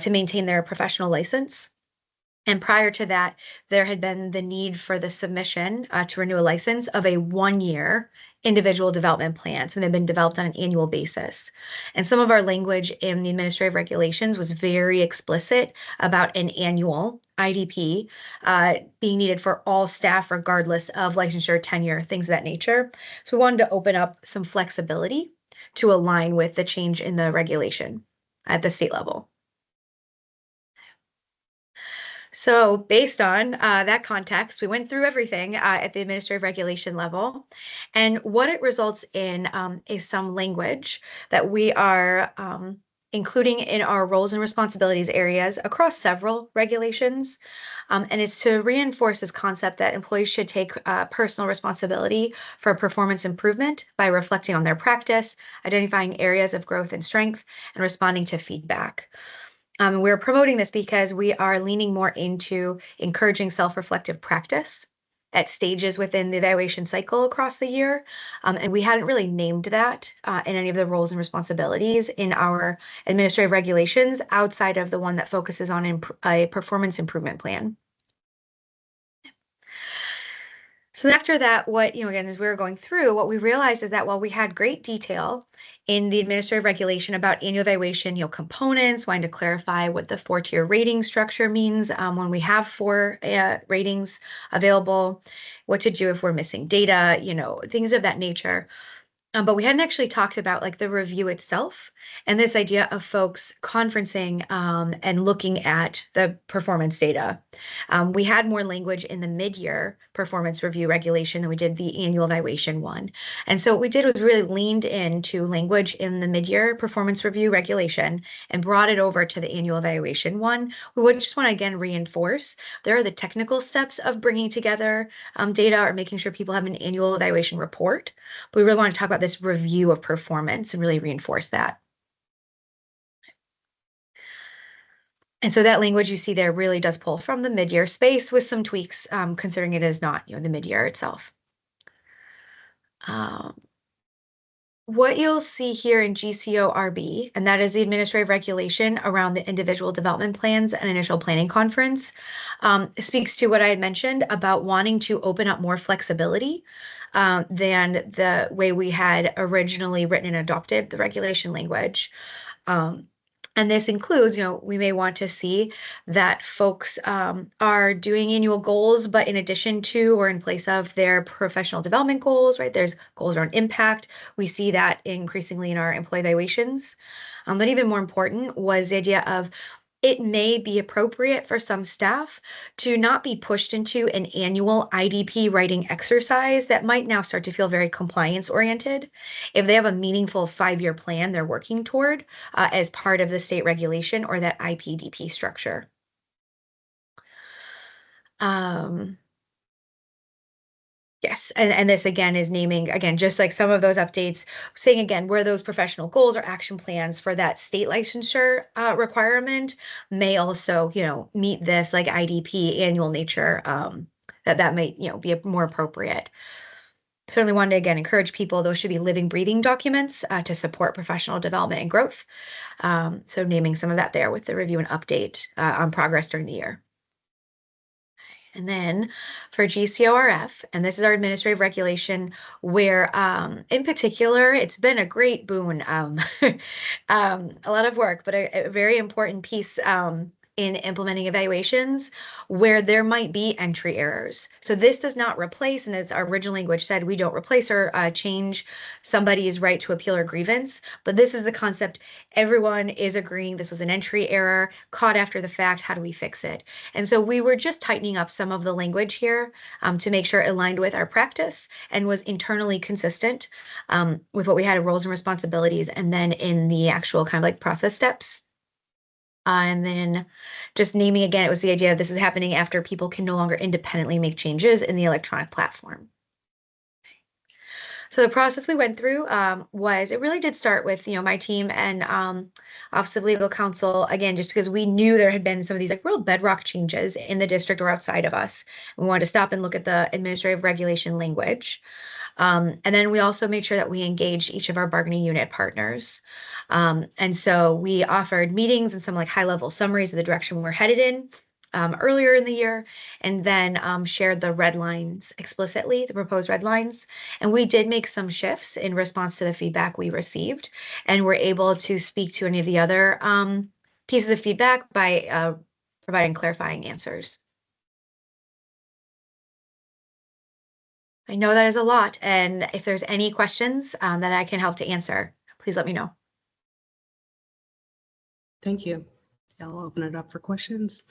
to maintain their professional license. And prior to that, there had been the need for the submission to renew a license of a 1-year individual development plan. So they've been developed on an annual basis. And some of our language in the administrative regulations was very explicit about an annual IDP being needed for all staff, regardless of licensure, tenure, things of that nature. So we wanted to open up some flexibility to align with the change in the regulation at the state level. So based on that context, we went through everything at the administrative regulation level. And what it results in is some language that we are including in our roles and responsibilities areas across several regulations. And it's to reinforce this concept that employees should take personal responsibility for performance improvement by reflecting on their practice, identifying areas of growth and strength, and responding to feedback. We're promoting this because we are leaning more into encouraging self-reflective practice at stages within the evaluation cycle across the year. And we hadn't really named that in any of the roles and responsibilities in our administrative regulations outside of the one that focuses on a performance improvement plan. So after that, again, as we were going through, what we realized is that while we had great detail in the administrative regulation about annual evaluation, components, wanting to clarify what the 4-tier rating structure means when we have 4 ratings available, what to do if we're missing data, things of that nature. But we hadn't actually talked about like the review itself and this idea of folks conferencing and looking at the performance data. We had more language in the mid-year performance review regulation than we did the annual evaluation one. And so what we did was really leaned into language in the mid-year performance review regulation and brought it over to the annual evaluation one. We would just want to again reinforce there are the technical steps of bringing together data or making sure people have an annual evaluation report. But we really want to talk about this review of performance and really reinforce that. And so that language you see there really does pull from the mid-year space with some tweaks, considering it is not, the mid-year itself. What you'll see here in GCO-RB, and that is the administrative regulation around the individual development plans and initial planning conference, speaks to what I had mentioned about wanting to open up more flexibility than the way we had originally written and adopted the regulation language. And this includes, we may want to see that folks are doing annual goals, but in addition to or in place of their professional development goals, right? There's goals around impact. We see that increasingly in our employee evaluations. But even more important was the idea of it may be appropriate for some staff to not be pushed into an annual IDP writing exercise that might now start to feel very compliance oriented. If they have a meaningful 5-year plan they're working toward as part of the state regulation or that IPDP structure. Yes, and this again is naming, again, just like some of those updates, saying again, where those professional goals or action plans for that state licensure requirement may also, meet this like IDP annual nature, that might, be more appropriate. Certainly wanted to, again, encourage people, those should be living, breathing documents to support professional development and growth. So naming some of that there with the review and update on progress during the year. And then for GCORF, and this is our administrative regulation where in particular, it's been a great boon, a lot of work, but a very important piece in implementing evaluations where there might be entry errors. So this does not replace, and as our original language said, we don't replace or change somebody's right to appeal or grievance, but this is the concept. Everyone is agreeing this was an entry error caught after the fact. How do we fix it? And so we were just tightening up some of the language here to make sure it aligned with our practice and was internally consistent with what we had in roles and responsibilities, and then in the actual kind of like process steps. And then just naming again, it was the idea of this is happening after people can no longer independently make changes in the electronic platform. So the process we went through was, it really did start with, my team and Office of Legal Counsel, again, just because we knew there had been some of these like real bedrock changes in the district or outside of us. We wanted to stop and look at the administrative regulation language. And then we also made sure that we engaged each of our bargaining unit partners. And so we offered meetings and some like high level summaries of the direction we're headed in earlier in the year, and then shared the red lines explicitly, the proposed red lines. And we did make some shifts in response to the feedback we received, and we're able to speak to any of the other pieces of feedback by providing clarifying answers. I know that is a lot, and if there's any questions that I can help to answer, please let me know. Thank you. I'll open it up for questions.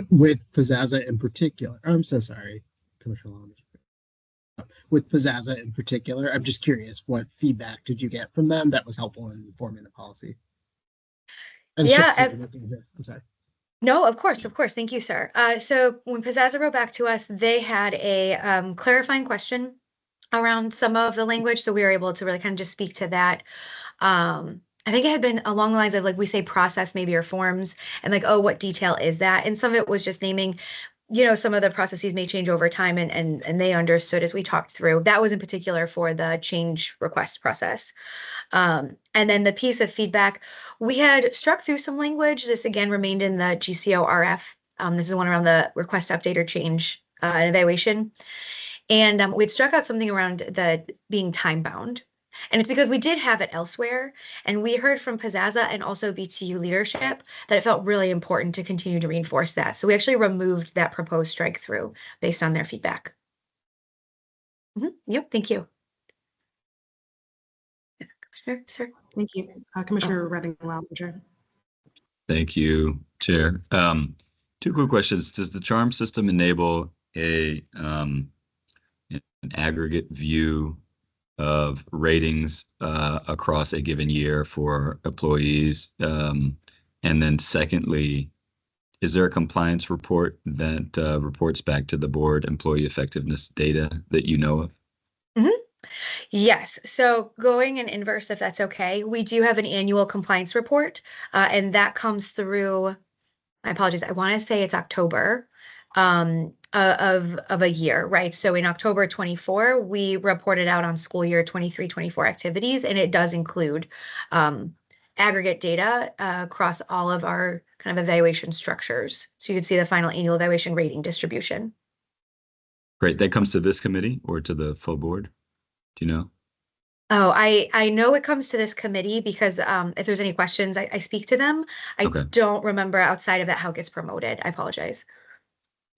With Pizzazza in particular, I'm so sorry, Commissioner Long. With Pizzazza in particular, I'm just curious, what feedback did you get from them that was helpful in forming the policy? And yeah, I'm sorry. No, of course. Thank you, sir. So when Pizzazza wrote back to us, they had a clarifying question around some of the language. So we were able to really kind of just speak to that. I think it had been along the lines of like, we say process maybe or forms and like, oh, what detail is that? And some of it was just naming, some of the processes may change over time and they understood as we talked through. That was in particular for the change request process. And then the piece of feedback, we had struck through some language. This again remained in the GCO-RF. This is one around the request update or change and evaluation. And we'd struck out something around the being time bound. And it's because we did have it elsewhere. And we heard from Pizzazza and also BTU leadership that it felt really important to continue to reinforce that. So we actually removed that proposed strike through based on their feedback. Yep, thank you. Sure, sir. Thank you. Commissioner Redding Lounge. Thank you, Chair. Two quick questions. Does the CHARM system enable an aggregate view of ratings across a given year for employees? And then secondly, is there a compliance report that reports back to the board employee effectiveness data that you know of? Yes. So going in inverse, if that's okay, we do have an annual compliance report, and that comes through, I apologize, I want to say it's October of a year, right? So in October 24, we reported out on school year 23-24 activities, and it does include aggregate data across all of our kind of evaluation structures. So you can see the final annual evaluation rating distribution. Great. That comes to this committee or to the full board? Do you know? Oh, I know it comes to this committee because if there's any questions, I speak to them. I Okay. don't remember outside of that how it gets promoted. I apologize.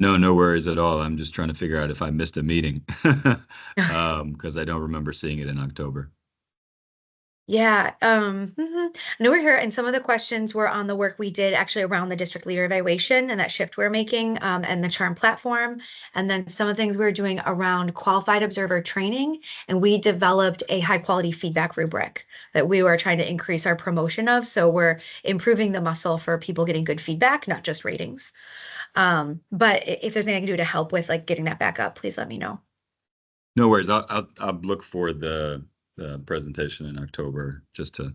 No, no worries at all. I'm just trying to figure out if I missed a meeting because I don't remember seeing it in October. Yeah, no, we're here, and some of the questions were on the work we did actually around the district leader evaluation and that shift we're making, and the CHARM platform, and then some of the things we were doing around qualified observer training, and we developed a high quality feedback rubric that we were trying to increase our promotion of, so we're improving the muscle for people getting good feedback, not just ratings. But if there's anything I can do to help with like getting that back up, please let me know. No worries. I'll look for the presentation in October just to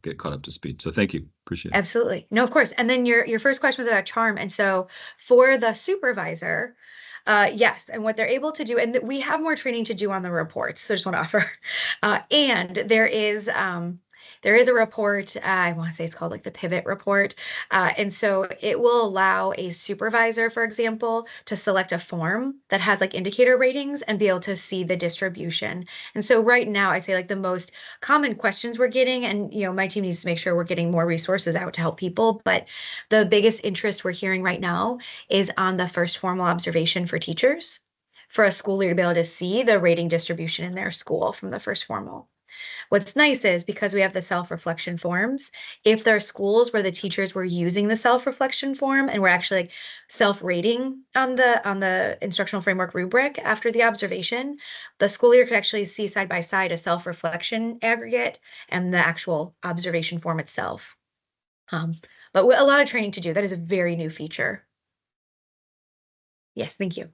get caught up to speed. So thank you. Appreciate it. Absolutely. No, of course. And then your first question was about CHARM. And so for the supervisor, yes, and what they're able to do, and we have more training to do on the reports. So I just want to offer. And there is a report, I want to say it's called like the pivot report. And so it will allow a supervisor, for example, to select a form that has like indicator ratings and be able to see the distribution. And so right now, I'd say like the most common questions we're getting, and my team needs to make sure we're getting more resources out to help people. But the biggest interest we're hearing right now is on the first formal observation for teachers, for a school leader to be able to see the rating distribution in their school from the first formal. What's nice is because we have the self-reflection forms, if there are schools where the teachers were using the self-reflection form and we're actually like self-rating on the instructional framework rubric after the observation, the school leader could actually see side by side a self-reflection aggregate and the actual observation form itself. But a lot of training to do. That is a very new feature. Yes, thank you.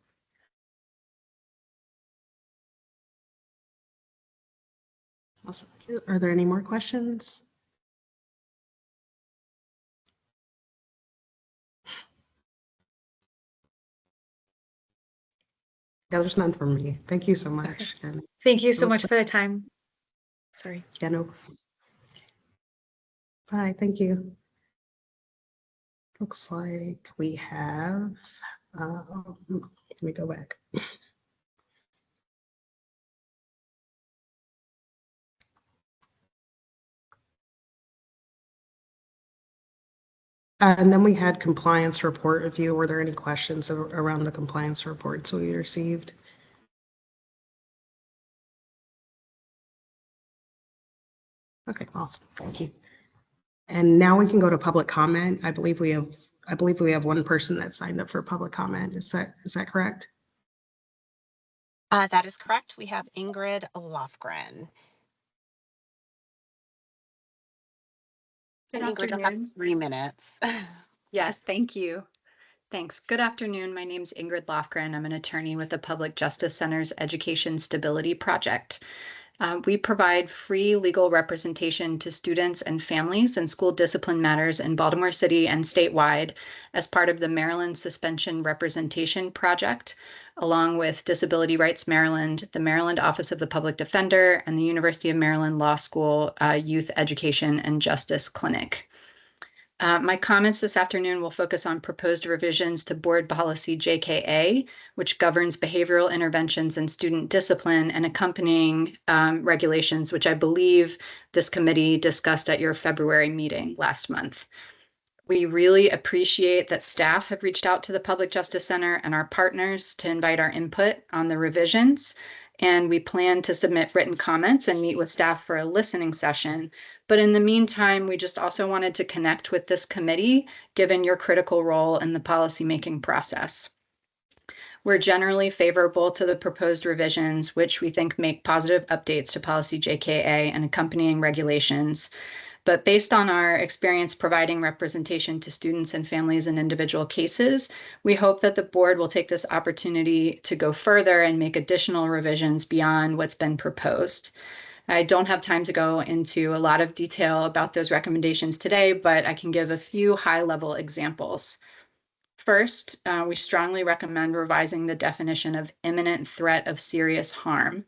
Awesome. Are there any more questions? Yeah, there's none from me. Thank you so much. Okay. And Thank you so much for the time. Sorry. yeah, no. Bye. Thank you. Looks like we have, let me go back. And then we had compliance report review. Were there any questions around the compliance reports we received? Okay, awesome. Thank you. And now we can go to public comment. I believe we have one person that signed up for public comment. Is that correct? That is correct. We have Ingrid Lofgren. Good Ingrid, you'll afternoon. have 3 minutes. Yes, thank you. Thanks. Good afternoon. My name is Ingrid Lofgren. I'm an attorney with the Public Justice Center's Education Stability Project. We provide free legal representation to students and families in school discipline matters in Baltimore City and statewide as part of the Maryland Suspension Representation Project, along with Disability Rights Maryland, the Maryland Office of the Public Defender, and the University of Maryland Law School Youth Education and Justice Clinic. My comments this afternoon will focus on proposed revisions to Board Policy JKA, which governs behavioral interventions and student discipline, and accompanying regulations, which I believe this committee discussed at your February meeting last month. We really appreciate that staff have reached out to the Public Justice Center and our partners to invite our input on the revisions. and we plan to submit written comments and meet with staff for a listening session. But in the meantime, we just also wanted to connect with this committee, given your critical role in the policymaking process. We're generally favorable to the proposed revisions, which we think make positive updates to policy JKA and accompanying regulations. But based on our experience providing representation to students and families in individual cases, we hope that the board will take this opportunity to go further and make additional revisions beyond what's been proposed. I don't have time to go into a lot of detail about those recommendations today, but I can give a few high-level examples. First, we strongly recommend revising the definition of imminent threat of serious harm.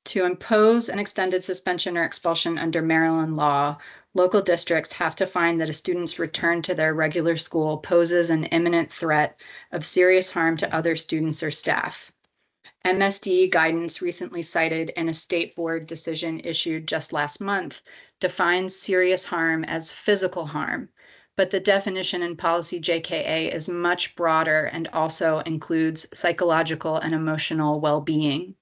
To impose an extended suspension or expulsion under Maryland law, local districts have to find that a student's return to their regular school poses an imminent threat of serious harm to other students or staff. MSD guidance recently cited in a state board decision issued just last month defines serious harm as physical harm, but the definition in policy JKA is much broader and also includes psychological and emotional well-being.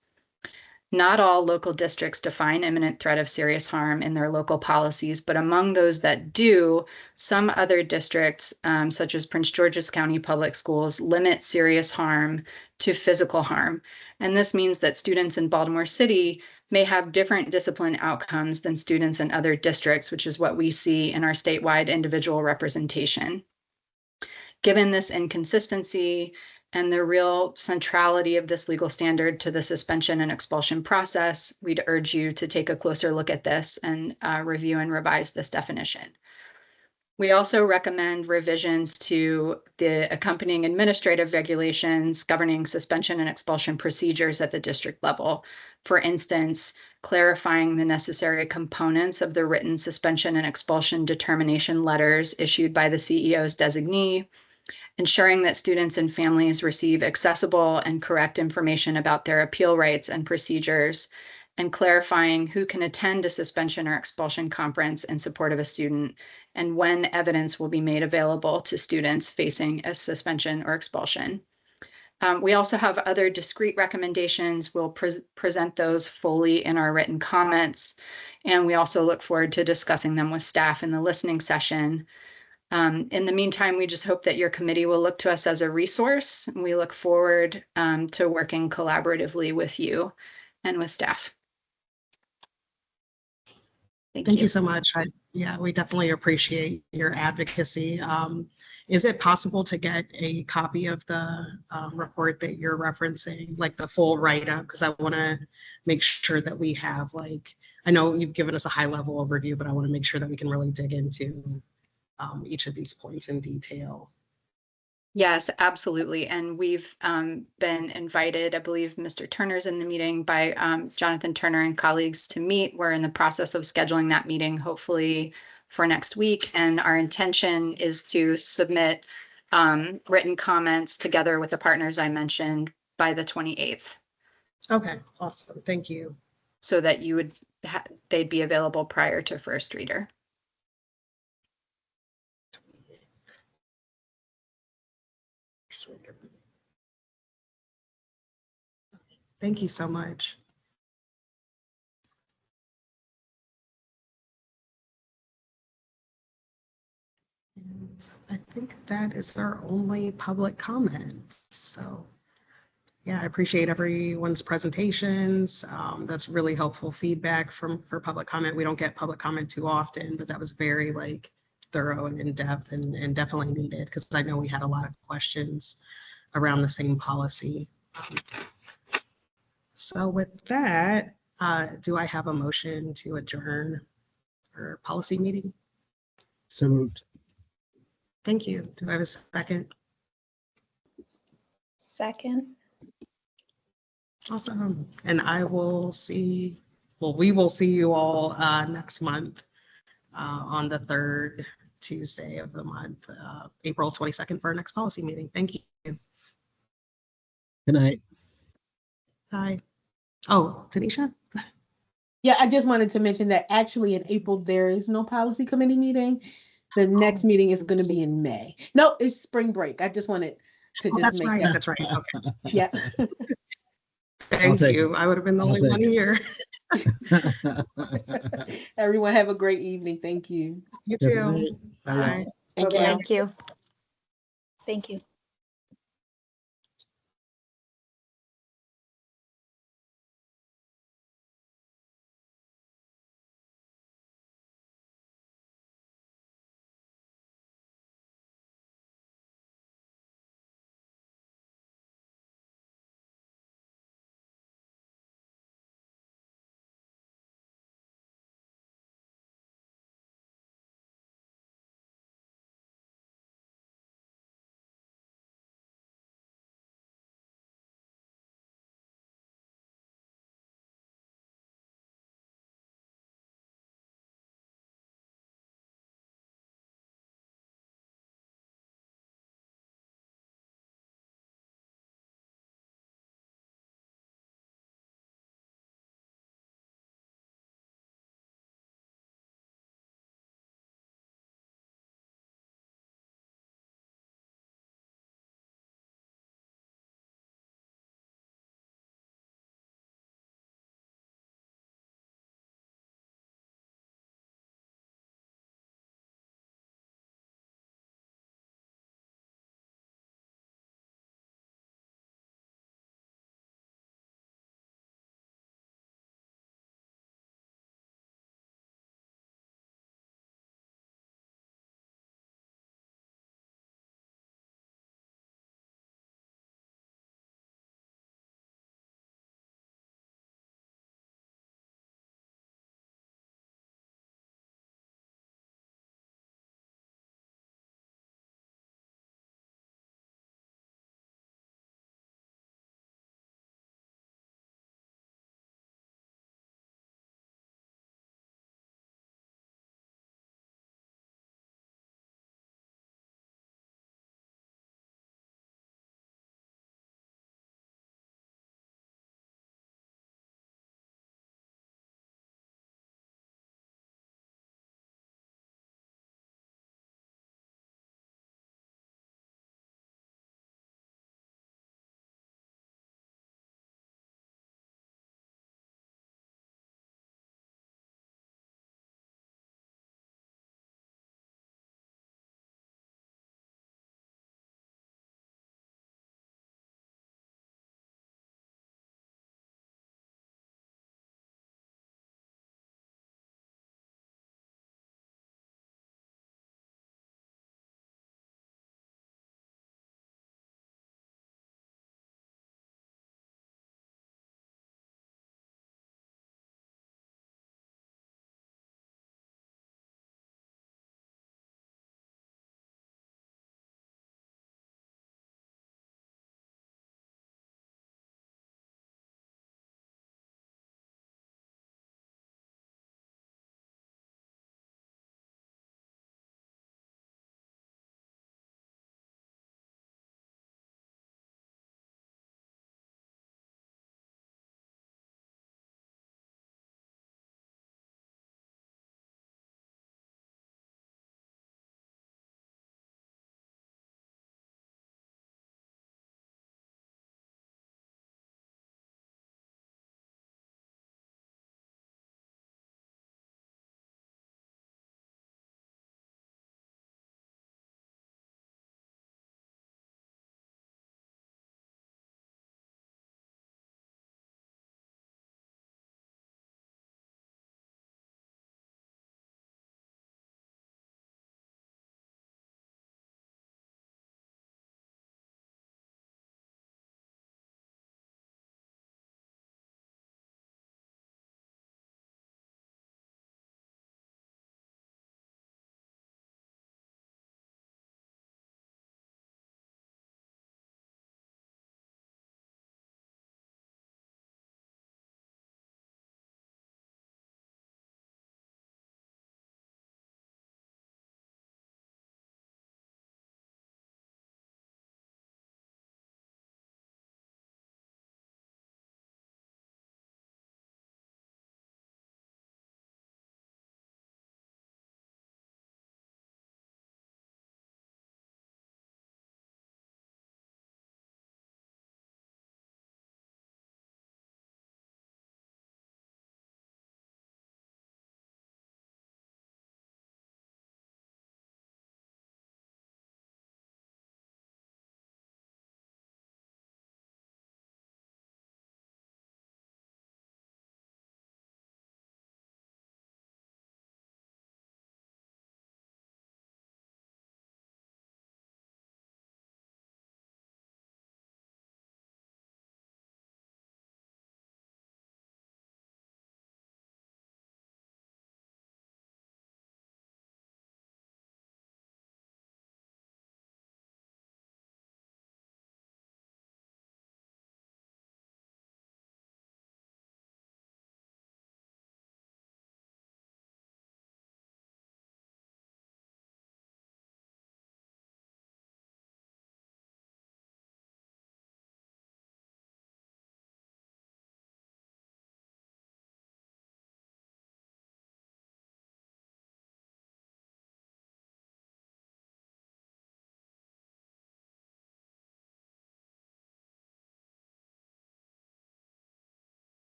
Not all local districts define imminent threat of serious harm in their local policies, but among those that do, some other districts, such as Prince George's County Public Schools, limit serious harm to physical harm. And this means that students in Baltimore City may have different discipline outcomes than students in other districts, which is what we see in our statewide individual representation. Given this inconsistency, and the real centrality of this legal standard to the suspension and expulsion process, we'd urge you to take a closer look at this and review and revise this definition. We also recommend revisions to the accompanying administrative regulations governing suspension and expulsion procedures at the district level. For instance, clarifying the necessary components of the written suspension and expulsion determination letters issued by the CEO's designee, ensuring that students and families receive accessible and correct information about their appeal rights and procedures, and clarifying who can attend a suspension or expulsion conference in support of a student, and when evidence will be made available to students facing a suspension or expulsion. We also have other discrete recommendations. We'll present those fully in our written comments, and we also look forward to discussing them with staff in the listening session. In the meantime, we just hope that your committee will look to us as a resource. We look forward to working collaboratively with you and with staff. Thank you so much. Yeah, we definitely appreciate your advocacy. Is it possible to get a copy of the report that you're referencing, like the full write-up? Because I want to make sure that we have, like, I know you've given us a high-level overview, but I want to make sure that we can really dig into each of these points in detail. Yes, absolutely. And we've been invited, I believe Mr. Turner's in the meeting, by Jonathan Turner and colleagues to meet. We're in the process of scheduling that meeting, hopefully for next week. And our intention is to submit written comments together with the partners I mentioned by the 28th. Okay, awesome. Thank you. So that you would they'd be available prior to first reader. Thank you so much. And I think that is our only public comments. So yeah, I appreciate everyone's presentations. That's really helpful feedback for public comment. We don't get public comment too often, but that was very thorough and in-depth and definitely needed, because I know we had a lot of questions around the same policy. So with that, do I have a motion to adjourn our policy meeting? So moved. Thank you. Do I have a second? Second. Awesome. And we will see you all next month on the third Tuesday of the month, April 22nd, for our next policy meeting. Thank you. Good night. Bye. Oh, Tanisha? Yeah, I just wanted to mention that actually in April, there is no policy committee meeting. The next meeting is going to be in May. No, it's spring break. I just wanted to just That's make right. that. That's right. Okay. Yeah. Thank take you. it. I would have been the I'll only take one it. here. Everyone have a great evening. Thank you. You Good too. night. Bye, guys. Bye. Thank you. Thank you. Thank you.